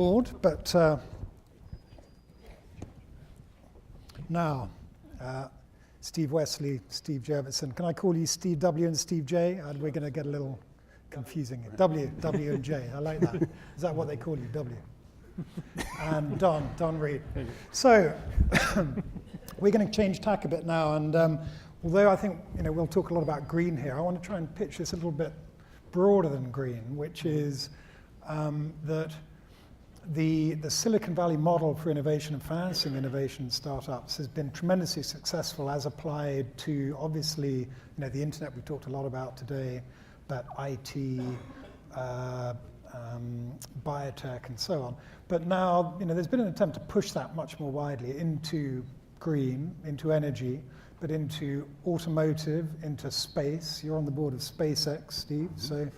board, but now, Steve Wesley, Steve Jurvetson. Can I call you Steve W and Steve J? We're going to get a little confusing. W and J. I like that. Is that what they call you, W? And Don Reed. So we're going to change tack a bit now, and although I think we'll talk a lot about green here, I want to try and pitch this a little bit broader than green, which is that the Silicon Valley model for innovation and financing innovation startups has been tremendously successful as applied to, obviously, the internet we talked a lot about today, but IT, biotech, and so on. But now, there's been an attempt to push that much more widely into green, into energy, but into automotive, into space. You're on the board of SpaceX, Steve. So,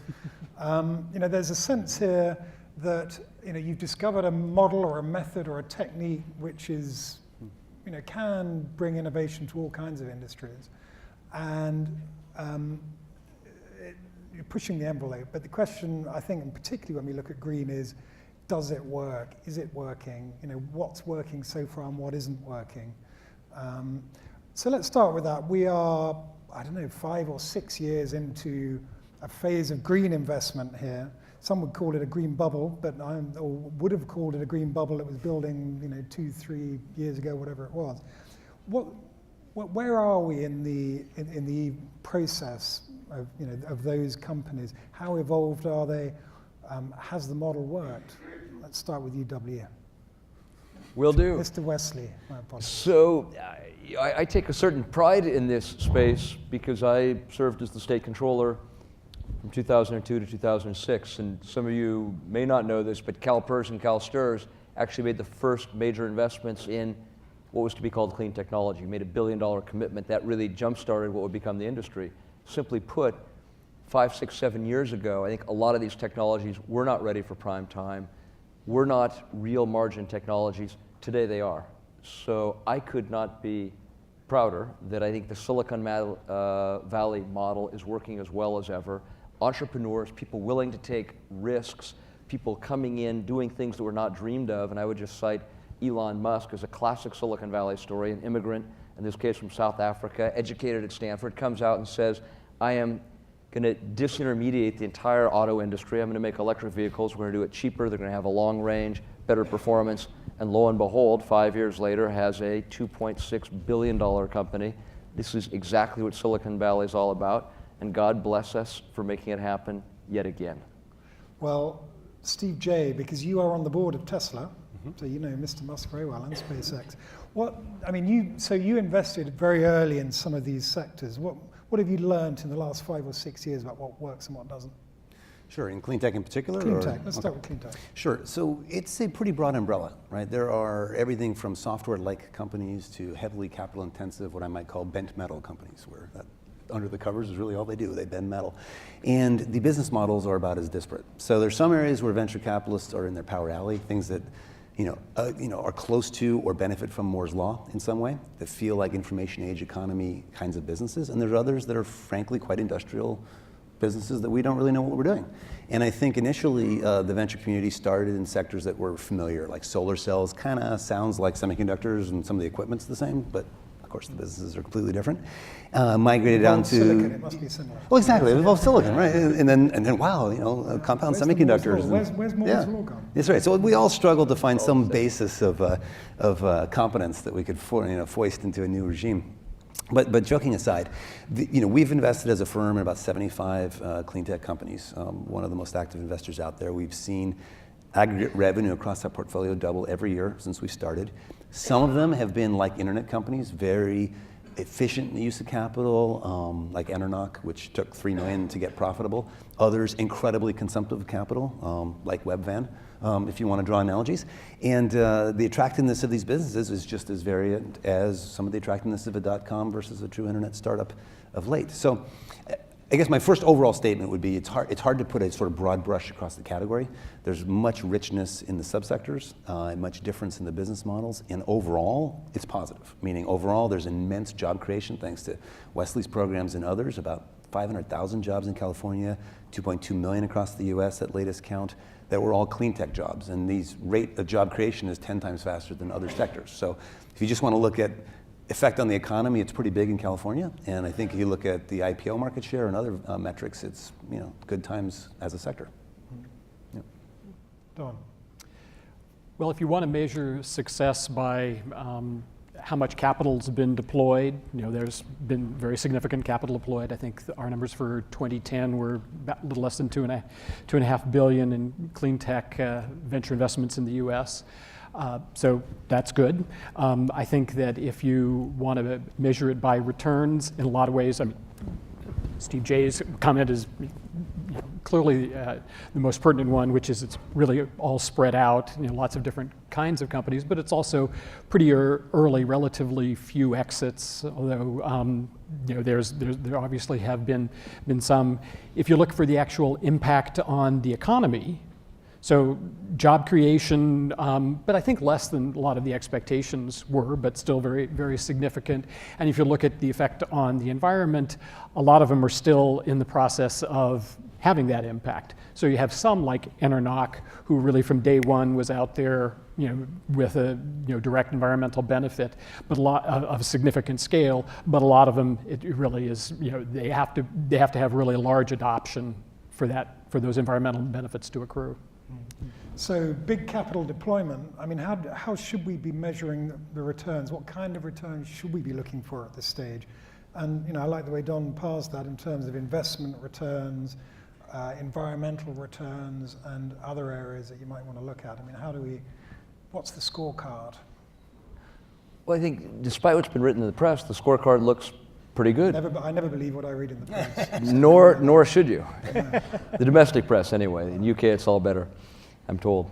there's a sense here that you've discovered a model or a method or a technique which is, can bring innovation to all kinds of industries, and you're pushing the envelope. But the question, I think, and particularly when we look at green, is, does it work? Is it working? What's working so far and what isn't working? So let's start with that. We are, 5 or 6 years into a phase of green investment here. Some would call it a green bubble, but or would have called it a green bubble that was building, 2-3 years ago, whatever it was. Where are we in the process of those companies? How evolved are they? Has the model worked? Let's start with you, W. Will do. Mr. Wesley, my apologies. So I take a certain pride in this space because I served as the state controller from 2002 to 2006, and some of you may not know this, but CalPERS and CalSTRS actually made the first major investments in what was to be called clean technology, made $1 billion commitment that really jump-started what would become the industry. Simply put, 5, 6, 7 years ago, I think a lot of these technologies were not ready for prime time, were not real margin technologies. Today they are. So I could not be prouder that I think the Silicon Valley model is working as well as ever. Entrepreneurs, people willing to take risks, people coming in, doing things that were not dreamed of, and I would just cite Elon Musk as a classic Silicon Valley story, an immigrant, in this case from South Africa, educated at Stanford, comes out and says, I am going to disintermediate the entire auto industry. I'm going to make electric vehicles. We're going to do it cheaper. They're going to have a long range, better performance. And lo and behold, 5 years later, has a $2.6 billion company. This is exactly what Silicon Valley is all about. And God bless us for making it happen yet again. Well, Steve J., because you are on the board of Tesla, so you know Mr. Musk very well, and SpaceX. You invested very early in some of these sectors. What have you learned in the last 5 or 6 years about what works and what doesn't? Sure, in clean tech in particular? Clean tech, let's start with clean tech. Sure, so it's a pretty broad umbrella, right? There are everything from software-like companies to heavily capital-intensive, what I might call bent metal companies, where that under the covers is really all they do, they bend metal. And the business models are about as disparate. So there's some areas where venture capitalists are in their power alley, things that are close to or benefit from Moore's Law in some way, that feel like information age economy kinds of businesses. And there's others that are frankly quite industrial businesses that we don't really know what we're doing. And I think initially the venture community started in sectors that were familiar, like solar cells, kind of sounds like semiconductors and some of the equipment's the same, but of course the businesses are completely different. Migrated down to silicon, it must be similar. Well, exactly. It involves silicon, right? And then wow, compound semiconductors. Where's Moore's Law gone? That's right. So we all struggled to find some basis of competence that we could foist into a new regime. But joking aside, we've invested as a firm in about 75 clean tech companies. One of the most active investors out there. We've seen aggregate revenue across that portfolio double every year since we started. Some of them have been like internet companies, very efficient in the use of capital, like Enernoc, which took $3 million to get profitable. Others incredibly consumptive of capital, like Webvan, if you want to draw analogies. And the attractiveness of these businesses is just as varied as some of the attractiveness of a .com versus a true internet startup of late. So I guess my first overall statement would be it's hard to put a sort of broad brush across the category. There's much richness in the subsectors, and much difference in the business models, and overall, it's positive. Meaning overall, there's immense job creation thanks to Wesley's programs and others, about 500,000 jobs in California, 2.2 million across the US at latest count. that were all clean tech jobs, and these rate of job creation is 10 times faster than other sectors. So if you just want to look at effect on the economy, it's pretty big in California, and I think if you look at the IPO market share and other metrics, it's good times as a sector. Yep. Don. Well, if you want to measure success by how much capital's been deployed, there's been very significant capital deployed. I think our numbers for 2010 were about a little less than $2.5 billion in clean tech venture investments in the U.S. So that's good. I think that if you want to measure it by returns, in a lot of ways, Steve J's comment is clearly the most pertinent one, which is it's really all spread out, lots of different kinds of companies, but it's also pretty early, relatively few exits, although there obviously have been some. If you look for the actual impact on the economy, so job creation, but I think less than a lot of the expectations were, but still very, very significant. And if you look at the effect on the environment, a lot of them are still in the process of having that impact. So you have some like Enernoc, who really from day one was out there, with a direct environmental benefit, but a lot of significant scale. But a lot of them, it really is, they have to have really large adoption for those environmental benefits to accrue. So big capital deployment, how should we be measuring the returns? What kind of returns should we be looking for at this stage? And I like the way Don parsed that in terms of investment returns, environmental returns, and other areas that you might want to look at. What's the scorecard? Well, I think despite what's been written in the press, the scorecard looks pretty good. I never believe what I read in the press. Nor should you. The domestic press, anyway. In UK, it's all better, I'm told.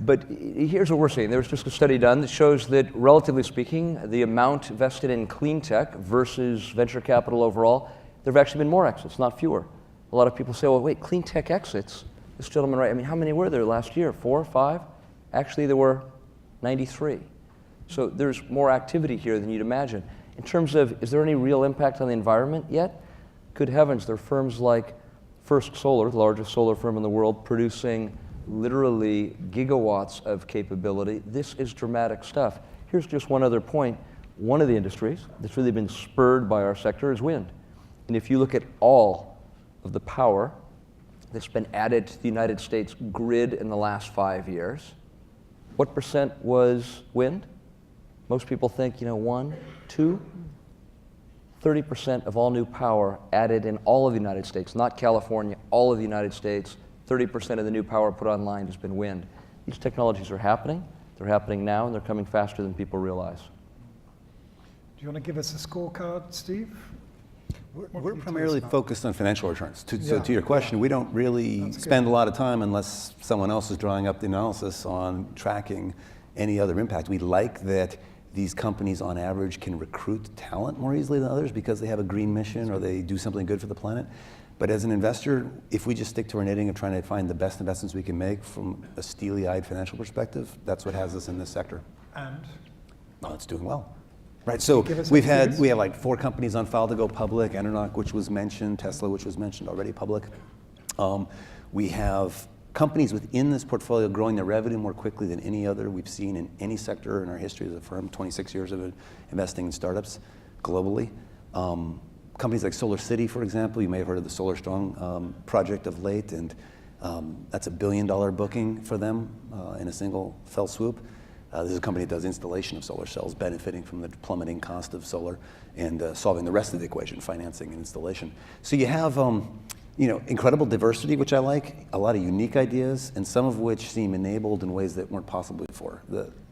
But here's what we're seeing. There was just a study done that shows that, relatively speaking, the amount invested in clean tech versus venture capital overall, there have actually been more exits, not fewer. A lot of people say, well, wait, clean tech exits? This gentleman, right? How many were there last year? 4 or 5? Actually, there were 93. So there's more activity here than you'd imagine. In terms of, is there any real impact on the environment yet? Good heavens, there are firms like First Solar, the largest solar firm in the world, producing literally gigawatts of capability. This is dramatic stuff. Here's just one other point. One of the industries that's really been spurred by our sector is wind. And if you look at all of the power that's been added to the United States grid in the last 5 years, what percent was wind? Most people think, 1, 2. 30% of all new power added in all of the United States, not California, all of the United States. 30% of the new power put online has been wind. These technologies are happening. They're happening now, and they're coming faster than people realize. Do you want to give us a scorecard, Steve? We're primarily focused on financial returns. So to your question, we don't really spend a lot of time, unless someone else is drawing up the analysis, on tracking any other impact. We like that these companies on average can recruit talent more easily than others because they have a green mission or they do something good for the planet. But as an investor, if we just stick to our knitting of trying to find the best investments we can make from a steely-eyed financial perspective, that's what has us in this sector. And? Oh, it's doing well. Right, so we have like 4 companies on file to go public, Enernoc, which was mentioned, Tesla, which was mentioned already public. We have companies within this portfolio growing their revenue more quickly than any other we've seen in any sector in our history as a firm, 26 years of investing in startups globally. Companies like Solar City, for example, you may have heard of the Solar Strong project of late, and that's $1 billion booking for them in a single fell swoop. This is a company that does installation of solar cells, benefiting from the plummeting cost of solar and solving the rest of the equation, financing and installation. So you have incredible diversity, which I like, a lot of unique ideas, and some of which seem enabled in ways that weren't possible before.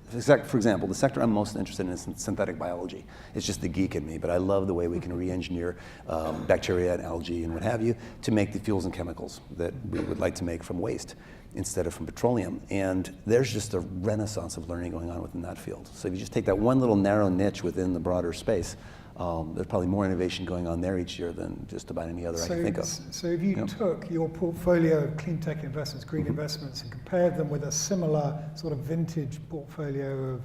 For example, the sector I'm most interested in is synthetic biology. It's just the geek in me, but I love the way we can re-engineer bacteria and algae and what have you to make the fuels and chemicals that we would like to make from waste instead of from petroleum. And there's just a renaissance of learning going on within that field. So if you just take that one little narrow niche within the broader space, there's probably more innovation going on there each year than just about any other I can think of. So if you took your portfolio of clean tech investments, green investments, and compared them with a similar sort of vintage portfolio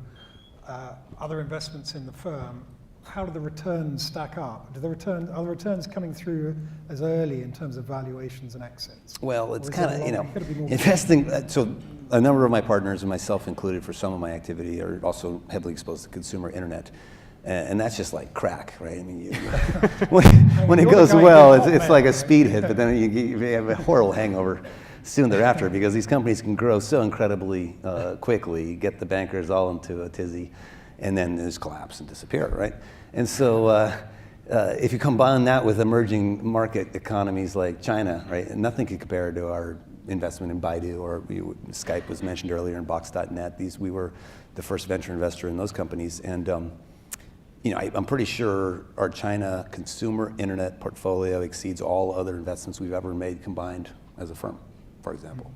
of other investments in the firm, how do the returns stack up? Are the returns coming through as early in terms of valuations and exits? Well, it's Or is kind it of, gotta be more investing, so a number of my partners, and myself included for some of my activity, are also heavily exposed to consumer internet. And that's just like crack, right? I mean, when it You're goes the guy well, who did it's Hotmail, like a right? speed hit, but then you have a horrible hangover soon thereafter because these companies can grow so incredibly quickly, get the bankers all into a tizzy, and then just collapse and disappear, right? And so if you combine that with emerging market economies like China, right, nothing can compare to our investment in Baidu, or Skype was mentioned earlier, in Box.net. We were the first venture investor in those companies, and I'm pretty sure our China consumer internet portfolio exceeds all other investments we've ever made combined as a firm, for example.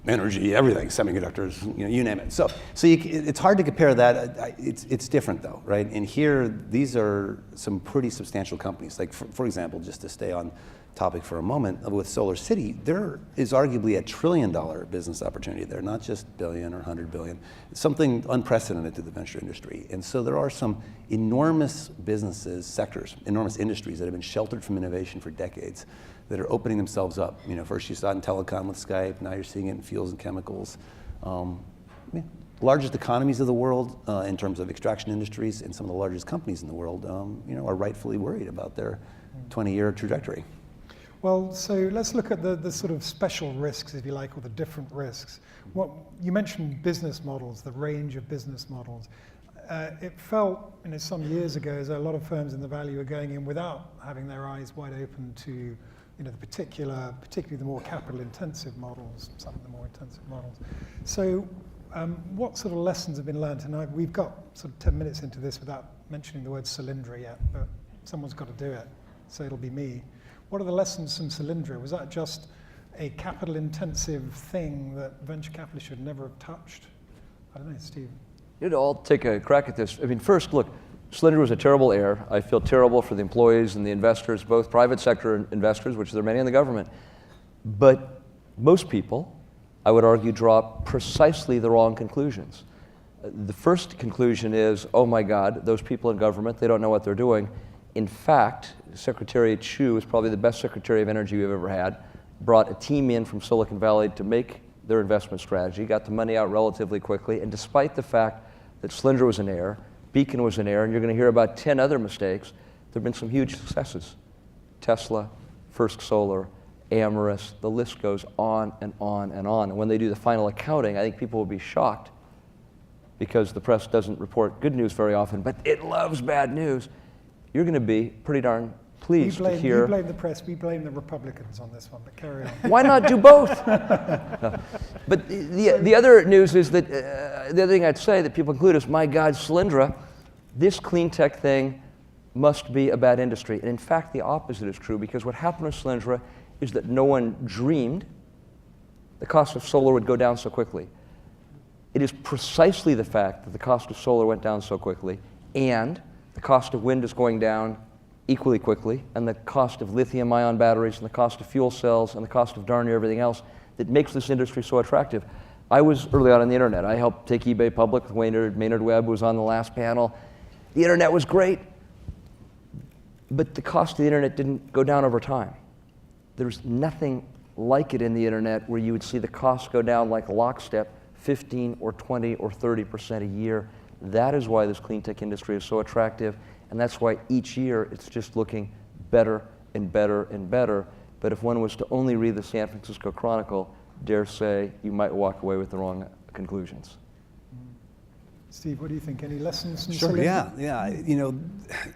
Energy, everything, semiconductors, you name it. So it's hard to compare that. It's different though, right? And here, these are some pretty substantial companies. Like for example, just to stay on topic for a moment, with Solar City, there is arguably $1 trillion business opportunity there, not just billion or 100 billion. It's something unprecedented to the venture industry. And so there are some enormous businesses, sectors, enormous industries that have been sheltered from innovation for decades that are opening themselves up. First you saw it in telecom with Skype, now you're seeing it in fuels and chemicals. Largest economies of the world in terms of extraction industries, and some of the largest companies in the world are rightfully worried about their 20-year trajectory. Well, so let's look at the sort of special risks, if you like, or the different risks. You mentioned business models, the range of business models. It felt, some years ago, as though a lot of firms in the Valley were going in without having their eyes wide open to, particularly the more capital-intensive models, some of the more intensive models. So, what sort of lessons have been learned? And we've got sort of 10 minutes into this without mentioning the word Solyndra yet, but someone's got to do it, so it'll be me. What are the lessons from Solyndra? Was that just a capital-intensive thing that venture capitalists should never have touched? I don't know, Steve. I'll take a crack at this. First, look, Solyndra was a terrible error. I feel terrible for the employees and the investors, both private sector investors, which there are many in the government. But most people, I would argue, draw precisely the wrong conclusions. The first conclusion is, oh my God, those people in government, they don't know what they're doing. In fact, Secretary Chu is probably the best Secretary of Energy we've ever had, brought a team in from Silicon Valley to make their investment strategy, got the money out relatively quickly, and despite the fact that Solyndra was an error, Beacon was an error, and you're going to hear about 10 other mistakes, there have been some huge successes. Tesla, First Solar, Amorous, the list goes on and on and on. And when they do the final accounting, I think people will be shocked, because the press doesn't report good news very often, but it loves bad news. You're going to be pretty darn pleased to hear. You blame the press, we blame the Republicans on this one, but carry on. Why not do both? No. But the other news is that, the other thing I'd say that people include is, my God, Solyndra, this clean tech thing must be a bad industry. And in fact, the opposite is true, because what happened with Solyndra is that no one dreamed the cost of solar would go down so quickly. It is precisely the fact that the cost of solar went down so quickly, and the cost of wind is going down equally quickly, and the cost of lithium-ion batteries, and the cost of fuel cells, and the cost of darn near everything else that makes this industry so attractive. I was early on the internet. I helped take eBay public with Maynard Webb, who was on the last panel. The internet was great, but the cost of the internet didn't go down over time. There's nothing like it in the internet where you would see the costs go down like lockstep, 15 or 20 or 30% a year. That is why this clean tech industry is so attractive, and that's why each year it's just looking better and better and better. But if one was to only read the San Francisco Chronicle, dare say you might walk away with the wrong conclusions. Steve, what do you think? Any lessons from Sure, Solyndra? yeah.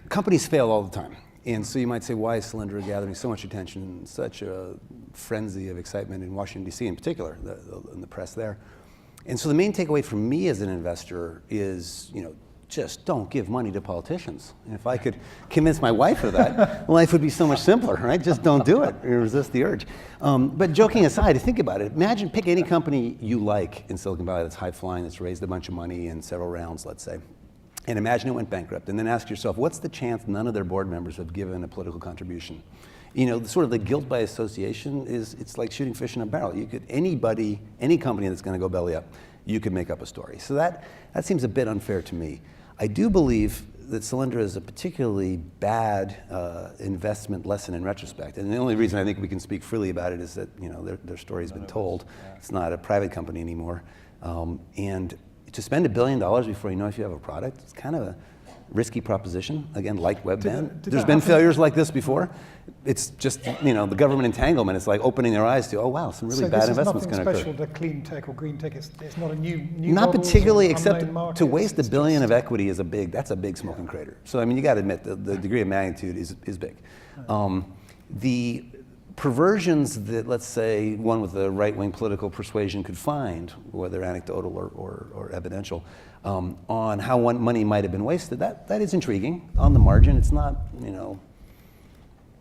Companies fail all the time. And so you might say, why is Solyndra gathering so much attention and such a frenzy of excitement in Washington, D.C. in particular, in the press there? And so the main takeaway for me as an investor is, just don't give money to politicians. And if I could convince my wife of that, life would be so much simpler, right? Just don't do it. Resist the urge. But joking aside, think about it. Imagine, pick any company you like in Silicon Valley that's high flying, that's raised a bunch of money in several rounds, let's say. And imagine it went bankrupt. And then ask yourself, what's the chance none of their board members have given a political contribution? Sort of the guilt by association it's like shooting fish in a barrel. Any company that's going to go belly up, you could make up a story. So that seems a bit unfair to me. I do believe that Solyndra is a particularly bad investment lesson in retrospect. And the only reason I think we can speak freely about it is that their story's been told. It's not a private company anymore. And to spend $1 billion before you know if you have a product, it's kind of a risky proposition. Again, like Webvan. There's been failures like this before. It's just, the government entanglement. It's like opening their eyes to, oh wow, some really bad investments going to occur. So this is nothing special to clean tech or green tech. It's not a new Not models particularly, or except unknown markets. to waste $1 billion of equity is that's a big smoking crater. So I mean, you got to admit the degree of magnitude is big. The perversions that, let's say, one with a right-wing political persuasion could find, whether anecdotal or evidential, on how money might have been wasted, that is intriguing. On the margin, it's not,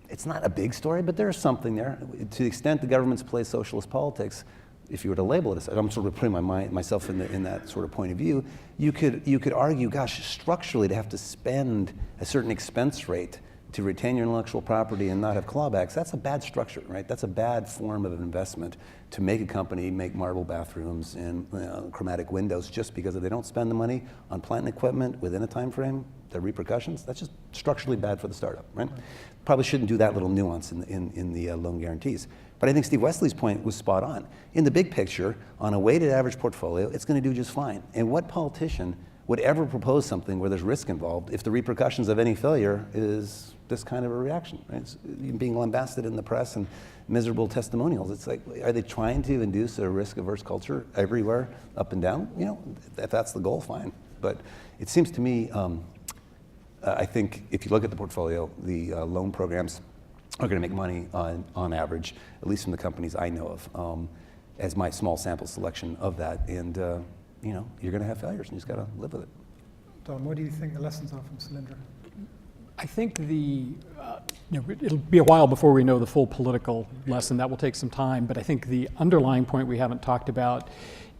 it's not a big story, but there's something there. To the extent the governments play socialist politics, if you were to label it as, I'm sort of putting myself in that sort of point of view, you could argue, gosh, structurally to have to spend a certain expense rate to retain your intellectual property and not have clawbacks, that's a bad structure, right? That's a bad form of investment to make a company make marble bathrooms and chromatic windows just because if they don't spend the money on plant and equipment within a time frame, the repercussions, that's just structurally bad for the startup, right? Probably shouldn't do that little nuance in the loan guarantees. But I think Steve Wesley's point was spot on. In the big picture, on a weighted average portfolio, it's going to do just fine. And what politician would ever propose something where there's risk involved if the repercussions of any failure is this kind of a reaction, right? It's being lambasted in the press and miserable testimonials. It's like, are they trying to induce a risk-averse culture everywhere, up and down? If that's the goal, fine. But it seems to me, I think if you look at the portfolio, the loan programs are going to make money on average, at least from the companies I know of, as my small sample selection of that. And you're going to have failures, and you just got to live with it. Don, what do you think the lessons are from Solyndra? I think it'll be a while before we know the full political lesson. That will take some time. But I think the underlying point we haven't talked about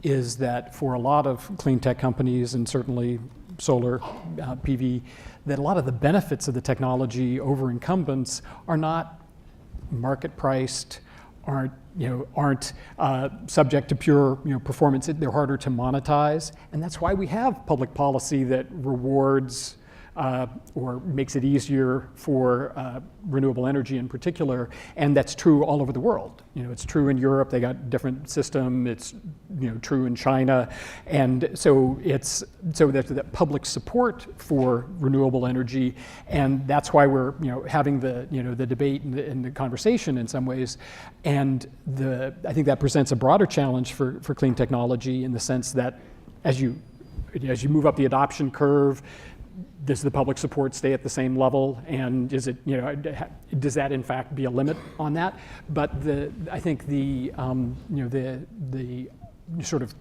is that for a lot of clean tech companies, and certainly solar, PV, that a lot of the benefits of the technology over incumbents are not market priced, aren't subject to pure performance. They're harder to monetize, and that's why we have public policy that rewards or makes it easier for renewable energy in particular, and that's true all over the world. It's true in Europe, they got a different system, it's true in China, and so there's that public support for renewable energy, and that's why we're having the the debate and the conversation in some ways, and I think that presents a broader challenge for clean technology in the sense that as you move up the adoption curve, does the public support stay at the same level, and is it does that in fact be a limit on that? But I think the sort of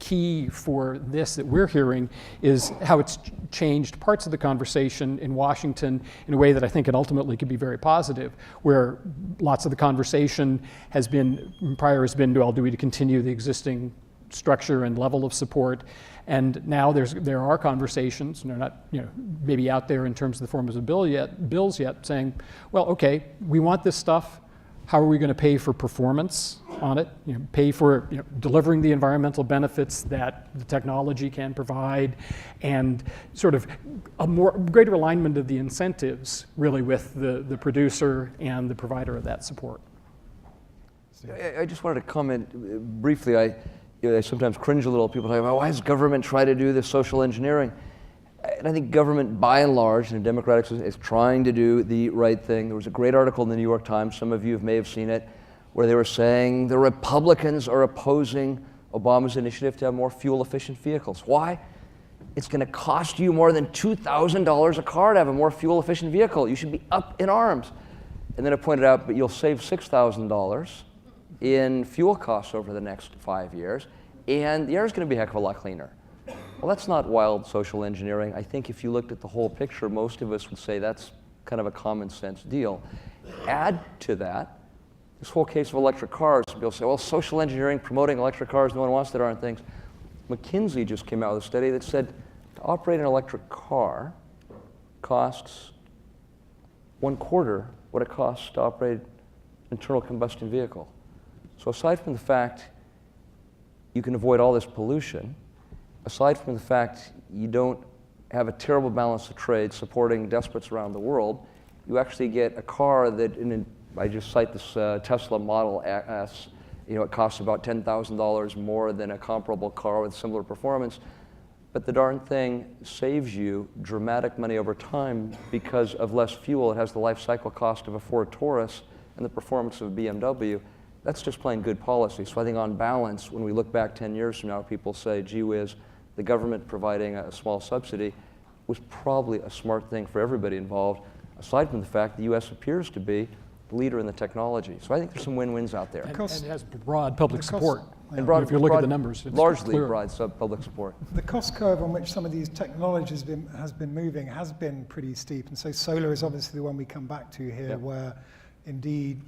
key for this that we're hearing is how it's changed parts of the conversation in Washington in a way that I think it ultimately could be very positive, where lots of the conversation has been do we continue the existing structure and level of support? And now there are conversations, and they're not maybe out there in terms of the form of bills yet, saying, well, okay, we want this stuff. How are we going to pay for performance on it? Pay for delivering the environmental benefits that the technology can provide, and sort of a greater alignment of the incentives, really, with the producer and the provider of that support. I just wanted to comment briefly. I sometimes cringe a little. People talk about, why does government try to do this social engineering? And I think government, by and large, in a democratic system, is trying to do the right thing. There was a great article in the New York Times, some of you may have seen it, where they were saying the Republicans are opposing Obama's initiative to have more fuel-efficient vehicles. Why? It's going to cost you more than $2,000 a car to have a more fuel-efficient vehicle. You should be up in arms. And then it pointed out, but you'll save $6,000 in fuel costs over the next 5 years, and the air is going to be a heck of a lot cleaner. Well, that's not wild social engineering. I think if you looked at the whole picture, most of us would say that's kind of a common sense deal. Add to that this whole case of electric cars. People say, well, social engineering, promoting electric cars, no one wants that, aren't things. McKinsey just came out with a study that said to operate an electric car costs 1/4 what it costs to operate an internal combustion vehicle. So aside from the fact you can avoid all this pollution, aside from the fact you don't have a terrible balance of trade supporting despots around the world, you actually get a car that, I just cite this Tesla Model S, it costs about $10,000 more than a comparable car with similar performance. But the darn thing saves you dramatic money over time because of less fuel. It has the life cycle cost of a Ford Taurus and the performance of a BMW. That's just plain good policy. So I think on balance, when we look back 10 years from now, people say, gee whiz, the government providing a small subsidy was probably a smart thing for everybody involved, aside from the fact the U.S. appears to be the leader in the technology. So I think there's some win-wins out there. And it has broad public support. And broad, if you look at the numbers, it's largely clear. broad public support. The cost curve on which some of these technologies has been moving has been pretty steep, and so solar is obviously the one we come back to here, where indeed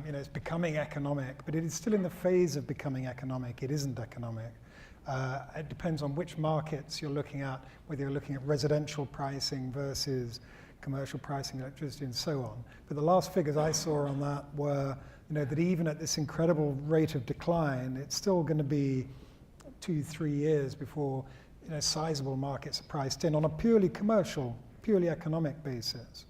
it's becoming economic, but it is still in the phase of becoming economic. It isn't economic. It depends on which markets you're looking at, whether you're looking at residential pricing versus commercial pricing, electricity, and so on. But the last figures I saw on that were that even at this incredible rate of decline, it's still going to be 2-3 years before sizable markets are priced in on a purely commercial, purely economic basis.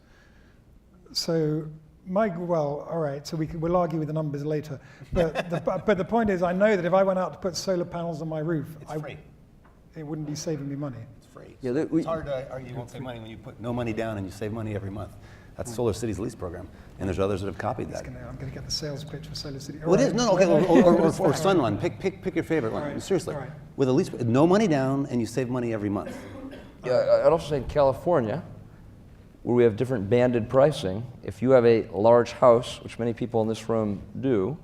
So all right, so we'll argue with the numbers later. But the point is, I know that if I went out to put solar panels on my roof, it wouldn't be saving me money. It's free. Yeah, it's hard to argue you won't save money when you put no money down and you save money every month. That's Solar City's lease program, and there's others that have copied that. I'm going to get the sales pitch for Solar City. Well, it is. No, okay, or Sunrun. Pick your favorite one. Right. Seriously. Right. With at least no money down, and you save money every month. Yeah, I'd also say in California, where we have different banded pricing, if you have a large house, which many people in this room do,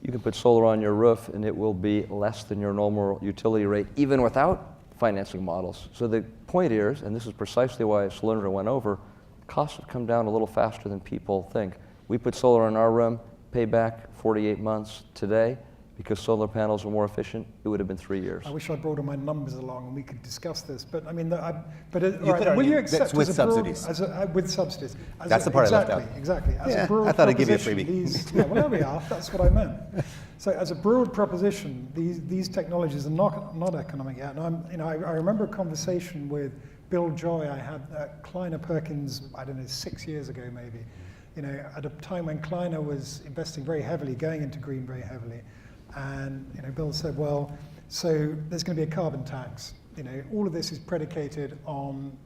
you can put solar on your roof and it will be less than your normal utility rate, even without financing models. So the point is, and this is precisely why Solyndra went over, costs have come down a little faster than people think. We put solar in our room, pay back 48 months today. Because solar panels are more efficient, it would have been 3 years. I wish I brought all my numbers along and we could discuss this. But I mean, will you accept with subsidies? With subsidies. That's the part I left out. Exactly. As Yeah, a broad I thought I'd give you a freebie. Well, there we are. That's what I meant. So, as a broad proposition, these technologies are not economic yet. And I remember a conversation with Bill Joy I had at Kleiner Perkins. I don't know, 6 years ago maybe. At a time when Kleiner was investing very heavily, going into green very heavily. And Bill said, well, so there's going to be a carbon tax. All of this is predicated on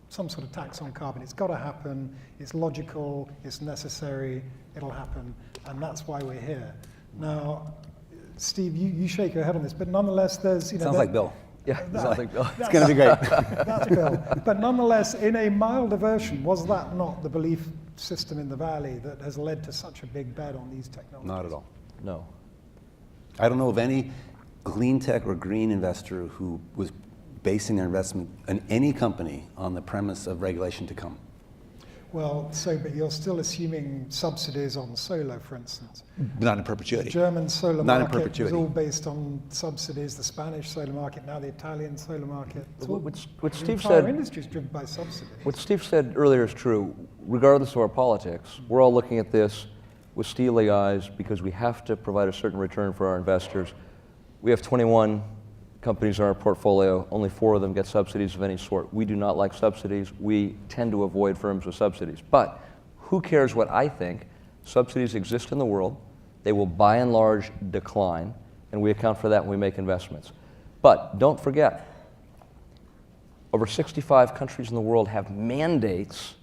some sort of tax on carbon. It's got to happen. It's logical. It's necessary. It'll happen. And that's why we're here. Now, Steve, you shake your head on this, but nonetheless, there's... Sounds like Bill. Yeah, sounds like Bill. It's going to be great. That's Bill. But nonetheless, in a milder version, was that not the belief system in the Valley that has led to such a big bet on these technologies? Not at all. No. I don't know of any clean tech or green investor who was basing their investment in any company on the premise of regulation to come. Well, but you're still assuming subsidies on solar, for instance. Not in perpetuity. The German solar Not in market was perpetuity. all based on subsidies. The Spanish solar market, now the Italian solar market. What The Steve entire said, industry is driven by subsidies. what Steve said earlier is true. Regardless of our politics, we're all looking at this with steely eyes because we have to provide a certain return for our investors. We have 21 companies in our portfolio. Only 4 of them get subsidies of any sort. We do not like subsidies. We tend to avoid firms with subsidies. But who cares what I think? Subsidies exist in the world. They will by and large decline, and we account for that when we make investments. But don't forget, over 65 countries in the world have mandates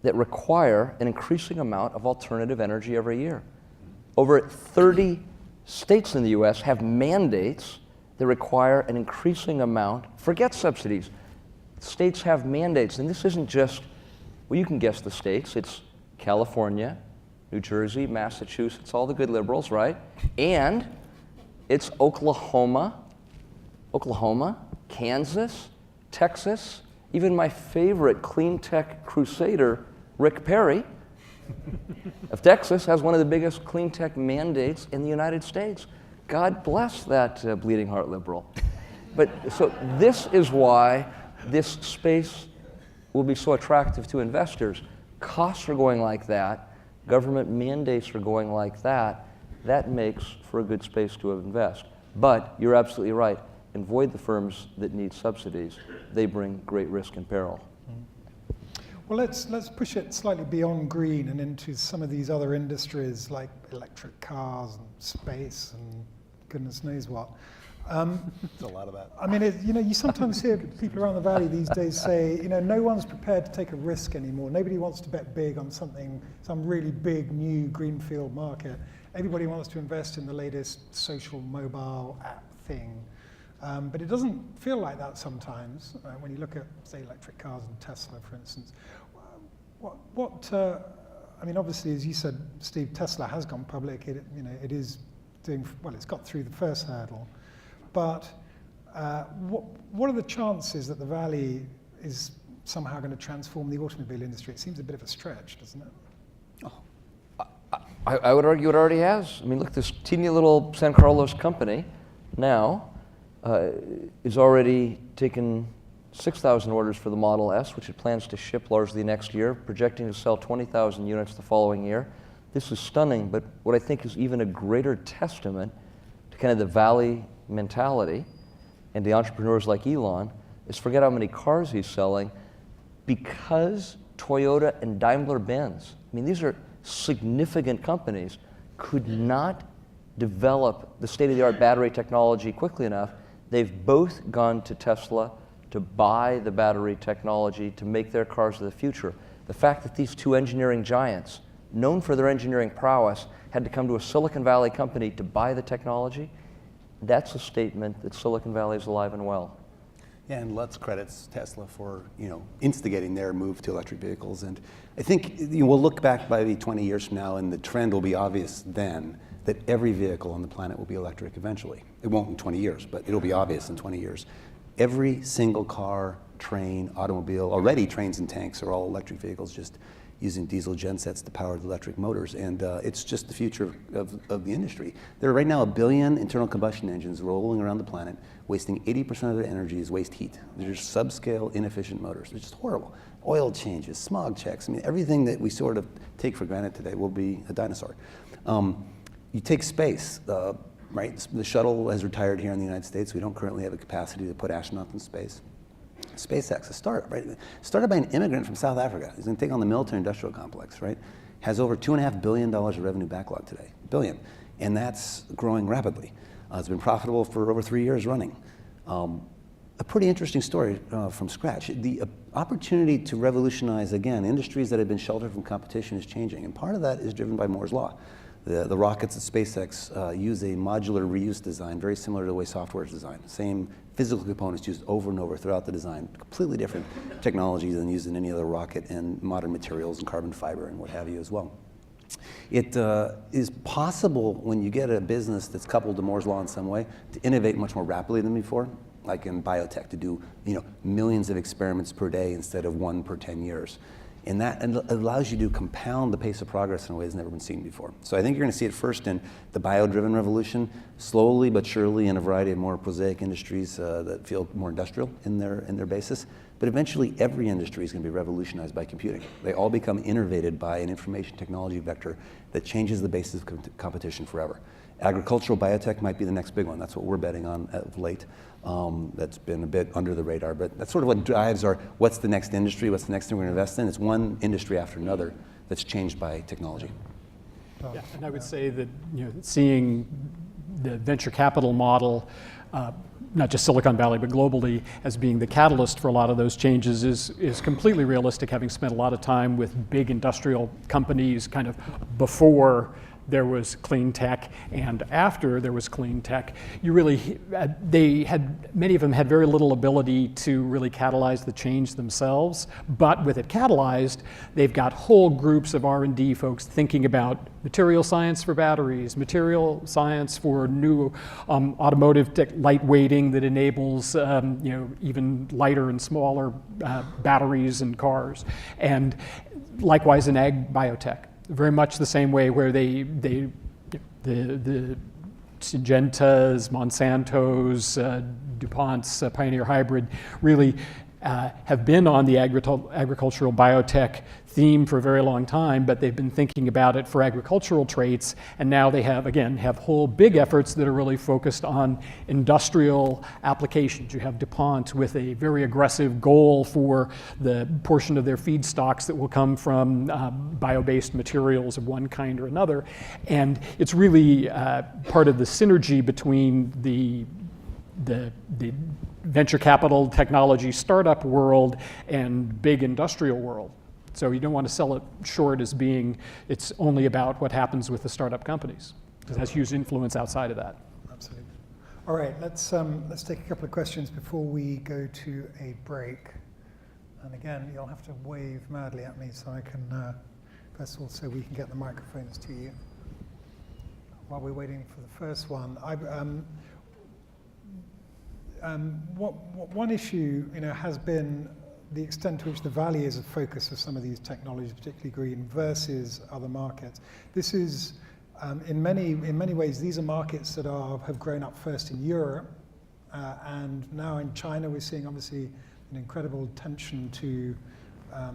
that require an increasing amount of alternative energy every year. Over 30 states in the US have mandates that require an increasing amount, forget subsidies. States have mandates, and this isn't just, well, you can guess the states. It's California, New Jersey, Massachusetts, all the good liberals, right? And it's Oklahoma, Kansas, Texas, even my favorite clean tech crusader, Rick Perry, of Texas, has one of the biggest clean tech mandates in the United States. God bless that bleeding heart liberal. But so this is why this space will be so attractive to investors. Costs are going like that. Government mandates are going like that. That makes for a good space to invest. But you're absolutely right. and void the firms that need subsidies, they bring great risk and peril. Well, let's push it slightly beyond green and into some of these other industries like electric cars and space and goodness knows what. There's a lot of that. I mean, you sometimes hear people around the valley these days say, no one's prepared to take a risk anymore. Nobody wants to bet big on some really big new greenfield market. Everybody wants to invest in the latest social mobile app thing. But it doesn't feel like that sometimes when you look at, say, electric cars and Tesla, for instance. I mean, obviously, as you said, Steve, Tesla has gone public. It is doing well. It's got through the first hurdle. But what are the chances that the Valley is somehow going to transform the automobile industry? It seems a bit of a stretch, doesn't it? I would argue it already has. I mean, look, this teeny little San Carlos company now is already taken 6,000 orders for the Model S, which it plans to ship largely next year, projecting to sell 20,000 units the following year. This is stunning, but what I think is even a greater testament to kind of the Valley mentality and the entrepreneurs like Elon is forget how many cars he's selling, because Toyota and Daimler-Benz, I mean, these are significant companies, could not develop the state-of-the-art battery technology quickly enough. They've both gone to Tesla to buy the battery technology to make their cars of the future. The fact that these two engineering giants, known for their engineering prowess, had to come to a Silicon Valley company to buy the technology, that's a statement that Silicon Valley is alive and well. Yeah, and let's credit Tesla for instigating their move to electric vehicles. And I think we'll look back maybe 20 years from now, and the trend will be obvious then that every vehicle on the planet will be electric eventually. It won't in 20 years, but it'll be obvious in 20 years. Every single car, train, automobile, already trains and tanks are all electric vehicles, just using diesel gensets to power the electric motors, and it's just the future of the industry. There are right now 1 billion internal combustion engines rolling around the planet, wasting 80% of their energy is waste heat. They're just subscale, inefficient motors. They're just horrible. Oil changes, smog checks, I mean, everything that we sort of take for granted today will be a dinosaur. You take space, right? The shuttle has retired here in the United States. We don't currently have a capacity to put astronauts in space. SpaceX, a startup, right? Started by an immigrant from South Africa. He's going to take on the military-industrial complex, right? Has over $2.5 billion of revenue backlog today, billion, and that's growing rapidly. It's been profitable for over 3 years running. A pretty interesting story from scratch. The opportunity to revolutionize, again, industries that have been sheltered from competition is changing, and part of that is driven by Moore's Law. The rockets at SpaceX use a modular reuse design, very similar to the way software is designed. Same physical components used over and over throughout the design. Completely different technology than used in any other rocket, and modern materials and carbon fiber and what have you as well. It is possible when you get a business that's coupled to Moore's Law in some way to innovate much more rapidly than before, like in biotech, to do millions of experiments per day instead of 1 per 10 years. And that allows you to compound the pace of progress in a way that's never been seen before. So I think you're going to see it first in the bio-driven revolution, slowly but surely in a variety of more prosaic industries that feel more industrial in their basis. But eventually every industry is going to be revolutionized by computing. They all become innervated by an information technology vector that changes the basis of competition forever. Agricultural biotech might be the next big one. That's what we're betting on of late. That's been a bit under the radar, but that's sort of what drives our what's the next industry, what's the next thing we're going to invest in. It's one industry after another that's changed by technology. Yeah, and I would say that seeing the venture capital model, not just Silicon Valley, but globally, as being the catalyst for a lot of those changes is completely realistic, having spent a lot of time with big industrial companies kind of before there was clean tech and after there was clean tech. Many of them had very little ability to really catalyze the change themselves, but with it catalyzed, they've got whole groups of R&D folks thinking about material science for batteries, material science for new automotive lightweighting that enables even lighter and smaller batteries in cars, and likewise in ag biotech. Very much the same way where the Syngentas, Monsantos, DuPont's Pioneer Hybrid really have been on the agricultural biotech theme for a very long time, but they've been thinking about it for agricultural traits, and now they have whole big efforts that are really focused on industrial applications. You have DuPont with a very aggressive goal for the portion of their feedstocks that will come from bio-based materials of one kind or another, and it's really part of the synergy between the venture capital technology startup world and big industrial world. So you don't want to sell it short as being it's only about what happens with the startup companies. It has huge influence outside of that. Absolutely. All right, let's take a couple of questions before we go to a break. And again, you'll have to wave madly at me so I can, first of all, so we can get the microphones to you. While we're waiting for the first one, one issue, has been the extent to which the valley is a focus of some of these technologies, particularly green, versus other markets. This is, in many ways, these are markets that have grown up first in Europe, and now in China we're seeing obviously an incredible attention to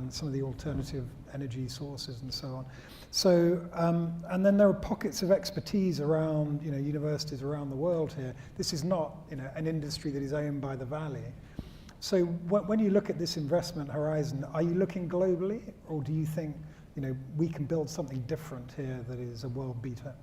some of the alternative energy sources and so on. So, and then there are pockets of expertise around, universities around the world here. This is not, an industry that is owned by the valley. So when you look at this investment horizon, are you looking globally, or do you think, we can build something different here that is a world beater?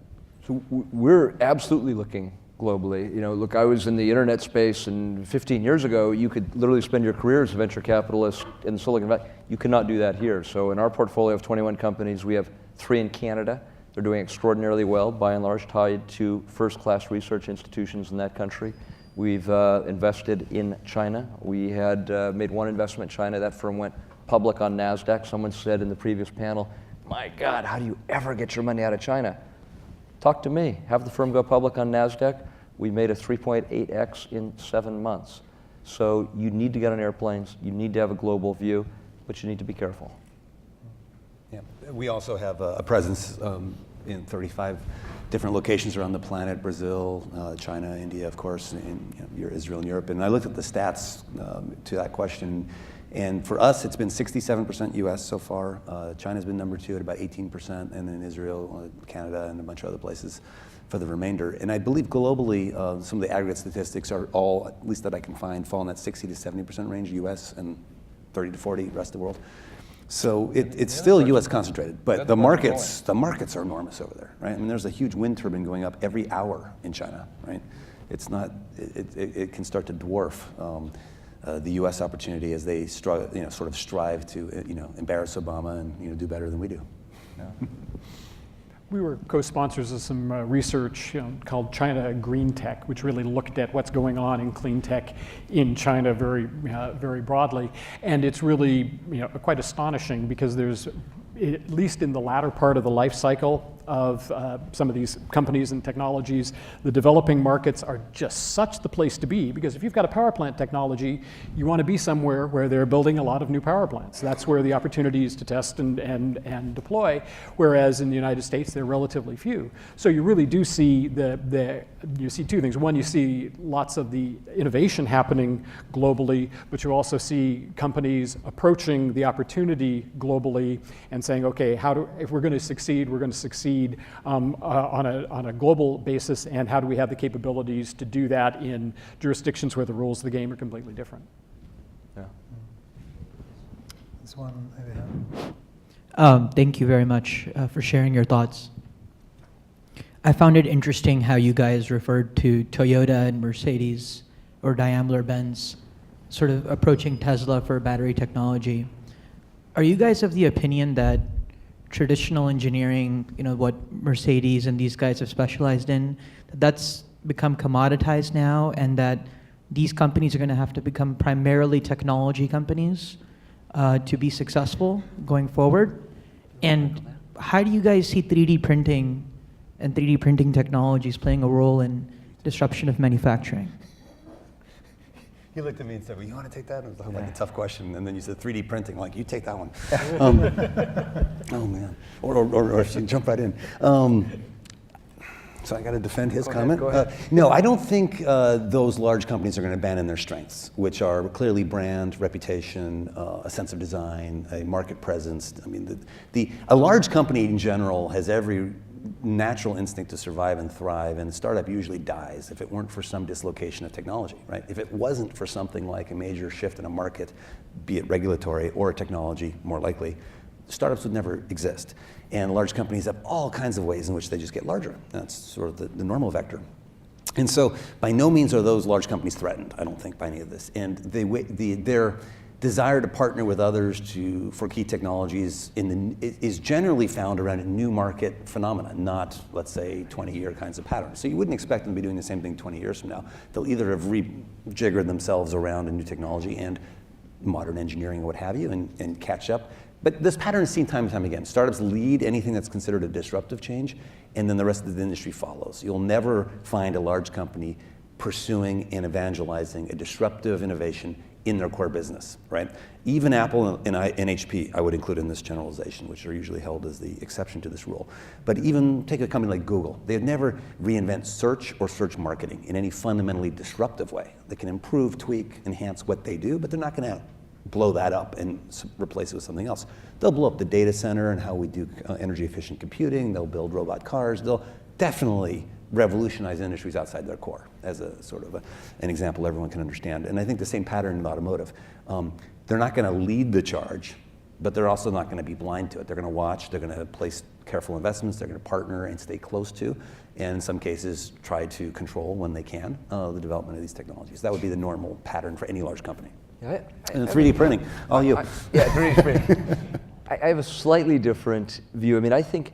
So we're absolutely looking globally. Look, I was in the internet space, and 15 years ago, you could literally spend your career as a venture capitalist in Silicon Valley. You cannot do that here. So in our portfolio of 21 companies, we have 3 in Canada. They're doing extraordinarily well, by and large tied to first-class research institutions in that country. We've invested in China. We had made one investment in China. That firm went public on NASDAQ. Someone said in the previous panel, my God, how do you ever get your money out of China? Talk to me. Have the firm go public on NASDAQ. We made a 3.8x in 7 months. So you need to get on airplanes. You need to have a global view, but you need to be careful. Yeah, we also have a presence in 35 different locations around the planet: Brazil, China, India, of course, and Israel and Europe. And I looked at the stats to that question, and for us, it's been 67% U.S. so far. China's been number 2 at about 18%, and then Israel, Canada, and a bunch of other places for the remainder. And I believe globally, some of the aggregate statistics are all, at least that I can find, fall in that 60 to 70% range, U.S., and 30 to 40 rest of the world. So it's still U.S. concentrated, but the markets are enormous over there, right? I mean, there's a huge wind turbine going up every hour in China, right? It's not, it can start to dwarf the U.S. opportunity as they sort of strive to, embarrass Obama and do better than we do. Yeah. We were co-sponsors of some research called China Green Tech, which really looked at what's going on in clean tech in China very, very broadly. And it's really quite astonishing because there's, at least in the latter part of the life cycle of some of these companies and technologies, the developing markets are just such the place to be, because if you've got a power plant technology, you want to be somewhere where they're building a lot of new power plants. That's where the opportunities to test and deploy, whereas in the United States, they're relatively few. So you really do see you see 2 things. One, you see lots of the innovation happening globally, but you also see companies approaching the opportunity globally and saying, okay, if we're going to succeed, we're going to succeed on a global basis, and how do we have the capabilities to do that in jurisdictions where the rules of the game are completely different? Yeah. There's one over here. Thank you very much for sharing your thoughts. I found it interesting how you guys referred to Toyota and Mercedes, or Daimler-Benz, sort of approaching Tesla for battery technology. Are you guys of the opinion that traditional engineering, what Mercedes and these guys have specialized in, that's become commoditized now, and that these companies are going to have to become primarily technology companies to be successful going forward? And how do you guys see 3D printing and 3D printing technologies playing a role in disruption of manufacturing? He looked at me and said, well, you want to take that? It was like a tough question. And then you said 3D printing. Like, you take that one. Oh, man. Or if you jump right in. So I got to defend his Go ahead, comment. go ahead. No, I don't think those large companies are going to abandon their strengths, which are clearly brand, reputation, a sense of design, a market presence. I mean, a large company in general has every natural instinct to survive and thrive, and a startup usually dies if it weren't for some dislocation of technology, right? If it wasn't for something like a major shift in a market, be it regulatory or technology, more likely, startups would never exist. And large companies have all kinds of ways in which they just get larger. That's sort of the normal vector. And so by no means are those large companies threatened, I don't think, by any of this. And their desire to partner with others for key technologies is generally found around a new market phenomena, not, let's say, 20-year kinds of patterns. So you wouldn't expect them to be doing the same thing 20 years from now. They'll either have rejiggered themselves around a new technology and modern engineering and what have you, and catch up. But this pattern is seen time and time again. Startups lead anything that's considered a disruptive change, and then the rest of the industry follows. You'll never find a large company pursuing and evangelizing a disruptive innovation in their core business, right? Even Apple and HP, I would include in this generalization, which are usually held as the exception to this rule. But even take a company like Google. They'd never reinvent search or search marketing in any fundamentally disruptive way. They can improve, tweak, enhance what they do, but they're not going to blow that up and replace it with something else. They'll blow up the data center and how we do energy efficient computing. They'll build robot cars. They'll definitely revolutionize industries outside their core as a sort of an example everyone can understand. And I think the same pattern in automotive. They're not going to lead the charge, but they're also not going to be blind to it. They're going to watch. They're going to place careful investments. They're going to partner and stay close to, and in some cases try to control when they can the development of these technologies. That would be the normal pattern for any large company. Yeah, And 3D printing, all you. Yeah, 3D printing. I have a slightly different view. I mean, I think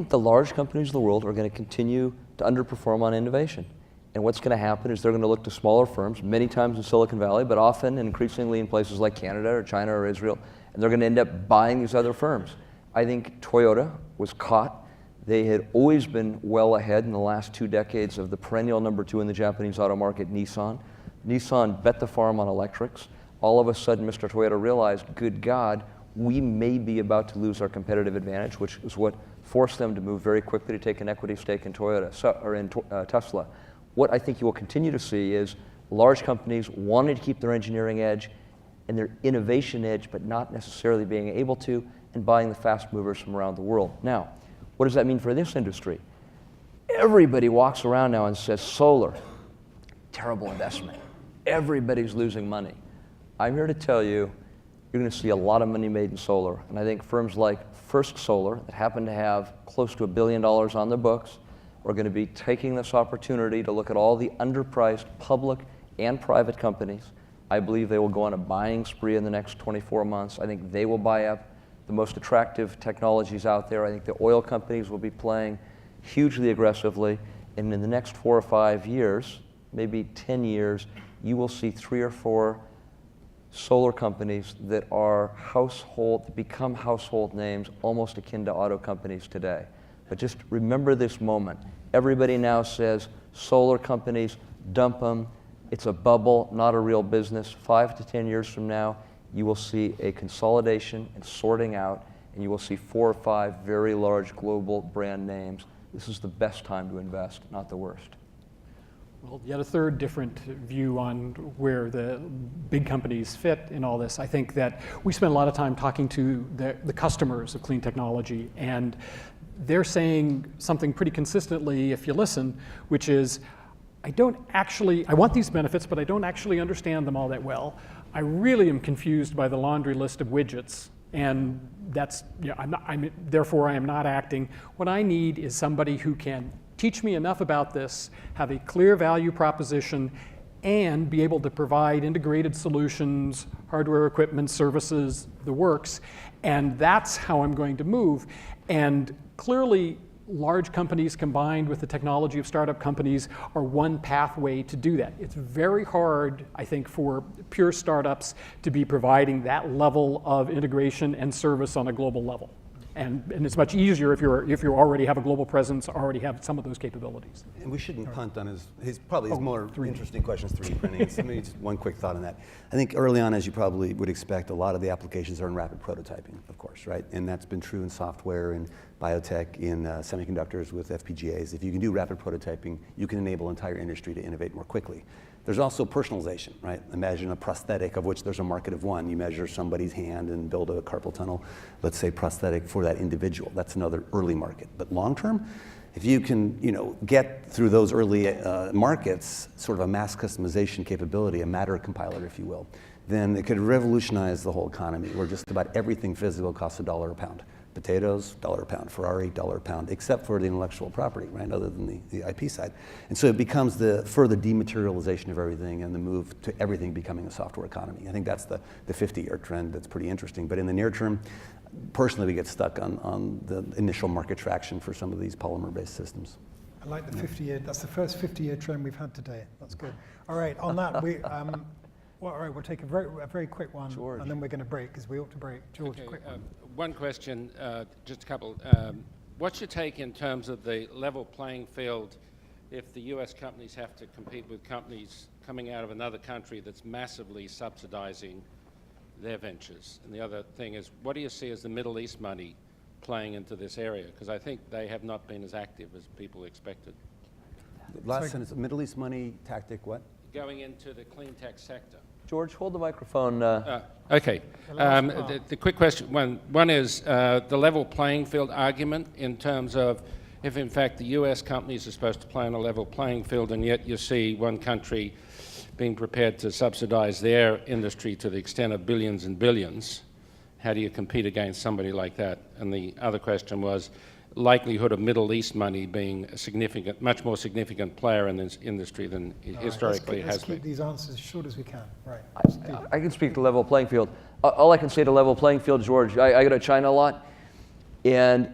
the large companies of the world are going to continue to underperform on innovation. And what's going to happen is they're going to look to smaller firms, many times in Silicon Valley, but often and increasingly in places like Canada or China or Israel, and they're going to end up buying these other firms. I think Toyota was caught. They had always been well ahead in the last 2 decades of the perennial number 2 in the Japanese auto market, Nissan. Nissan bet the farm on electrics. All of a sudden, Mr. Toyota realized, good God, we may be about to lose our competitive advantage, which is what forced them to move very quickly to take an equity stake in Tesla. What I think you will continue to see is large companies wanting to keep their engineering edge and their innovation edge, but not necessarily being able to, and buying the fast movers from around the world. Now, what does that mean for this industry? Everybody walks around now and says, solar, terrible investment. Everybody's losing money. I'm here to tell you, you're going to see a lot of money made in solar. And I think firms like First Solar, that happen to have close to $1 billion on their books, are going to be taking this opportunity to look at all the underpriced public and private companies. I believe they will go on a buying spree in the next 24 months. I think they will buy up the most attractive technologies out there. I think the oil companies will be playing hugely aggressively. And in the next 4 or 5 years, maybe 10 years, you will see 3 or 4 solar companies that become household names, almost akin to auto companies today. But just remember this moment. Everybody now says, solar companies, dump them. It's a bubble, not a real business. 5 to 10 years from now, you will see a consolidation and sorting out, and you will see 4 or 5 very large global brand names. This is the best time to invest, not the worst. Well, yet a third different view on where the big companies fit in all this. I think that we spend a lot of time talking to the customers of clean technology, and they're saying something pretty consistently, if you listen, which is, I want these benefits, but I don't actually understand them all that well. I really am confused by the laundry list of widgets, and therefore I am not acting. What I need is somebody who can teach me enough about this, have a clear value proposition, and be able to provide integrated solutions, hardware, equipment, services, the works. And that's how I'm going to move. And clearly, large companies combined with the technology of startup companies are one pathway to do that. It's very hard, I think, for pure startups to be providing that level of integration and service on a global level. And it's much easier if you already have a global presence, already have some of those capabilities. And we shouldn't punt on his more 3D. interesting questions, 3D printing. So maybe just one quick thought on that. I think early on, as you probably would expect, a lot of the applications are in rapid prototyping, of course, right? And that's been true in software, in biotech, in semiconductors with FPGAs. If you can do rapid prototyping, you can enable entire industry to innovate more quickly. There's also personalization, right? Imagine a prosthetic of which there's a market of one. You measure somebody's hand and build a carpal tunnel, let's say prosthetic for that individual. That's another early market. But long term, if you can get through those early markets, sort of a mass customization capability, a matter compiler, if you will, then it could revolutionize the whole economy where just about everything physical costs $1 a pound. Potatoes, $1 a pound. Ferrari, $1 a pound, except for the intellectual property, right, other than the IP side. And so it becomes the further dematerialization of everything and the move to everything becoming a software economy. I think that's the 50-year trend that's pretty interesting. But in the near term, personally, we get stuck on the initial market traction for some of these polymer-based systems. I like the 50-year. That's the first 50-year trend we've had today. That's good. All right, on that, well, all right, we'll take a very quick one, George. and then we're going to break because we ought to break. George, Okay, quick one. one question, just a couple. What's your take in terms of the level playing field if the US companies have to compete with companies coming out of another country that's massively subsidizing their ventures? And the other thing is, what do you see as the Middle East money playing into this area? Because I think they have not been as active as people expected. Last sentence, Middle East money tactic, what? Going into the clean tech sector. George, hold the microphone. Okay. The quick question, one is the level playing field argument in terms of if in fact the US companies are supposed to play on a level playing field and yet you see one country being prepared to subsidize their industry to the extent of billions and billions, how do you compete against somebody like that? And the other question was likelihood of Middle East money being a significant, much more significant player in this industry than it historically has Let's keep been. these answers as short as we can. Right. I can speak to level playing field. All I can say to level playing field, George, I go to China a lot, and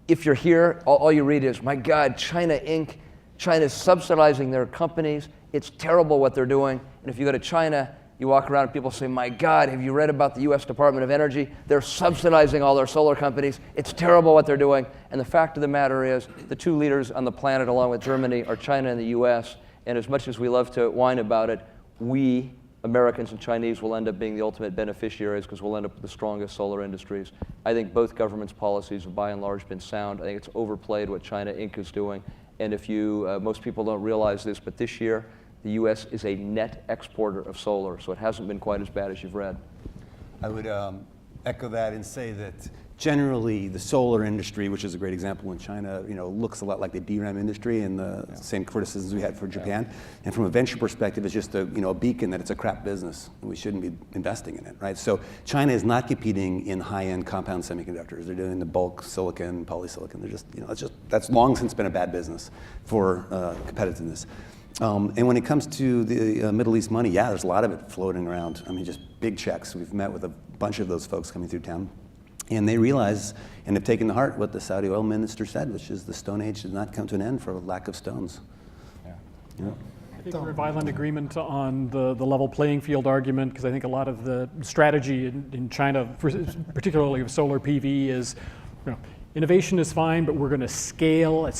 if you're here, all you read is, my God, China Inc., China's subsidizing their companies, it's terrible what they're doing. And if you go to China, you walk around and people say, my God, have you read about the US Department of Energy? They're subsidizing all their solar companies. It's terrible what they're doing. And the fact of the matter is, the two leaders on the planet, along with Germany, are China and the US. And as much as we love to whine about it, we, Americans and Chinese, will end up being the ultimate beneficiaries because we'll end up with the strongest solar industries. I think both governments' policies have by and large been sound. I think it's overplayed what China Inc. is doing. And if you, most people don't realize this, but this year, the US is a net exporter of solar, so it hasn't been quite as bad as you've read. I would echo that and say that generally the solar industry, which is a great example in China, looks a lot like the DRAM industry and the same criticisms we had for Japan. And from a venture perspective, it's just a beacon that it's a crap business and we shouldn't be investing in it, right? So China is not competing in high-end compound semiconductors. They're doing the bulk silicon, polysilicon. They're just, that's long since been a bad business for competitiveness. And when it comes to the Middle East money, yeah, there's a lot of it floating around. I mean, just big checks. We've met with a bunch of those folks coming through town. And they realize and have taken to heart what the Saudi oil minister said, which is the Stone Age did not come to an end for lack of stones. Yeah. I think we're in violent agreement on the level playing field argument because I think a lot of the strategy in China, particularly of solar PV, is innovation is fine, but we're going to scale,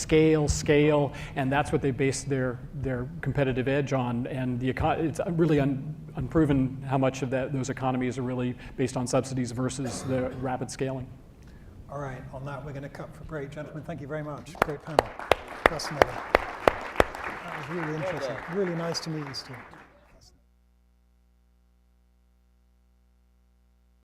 and that's what they base their competitive edge on. And it's really unproven how much of those economies are really based on subsidies versus the rapid scaling. All right, on that, we're going to cut for break. Gentlemen, thank you very much. Great panel. Fascinating. That was really interesting. Really nice to meet you, Steve.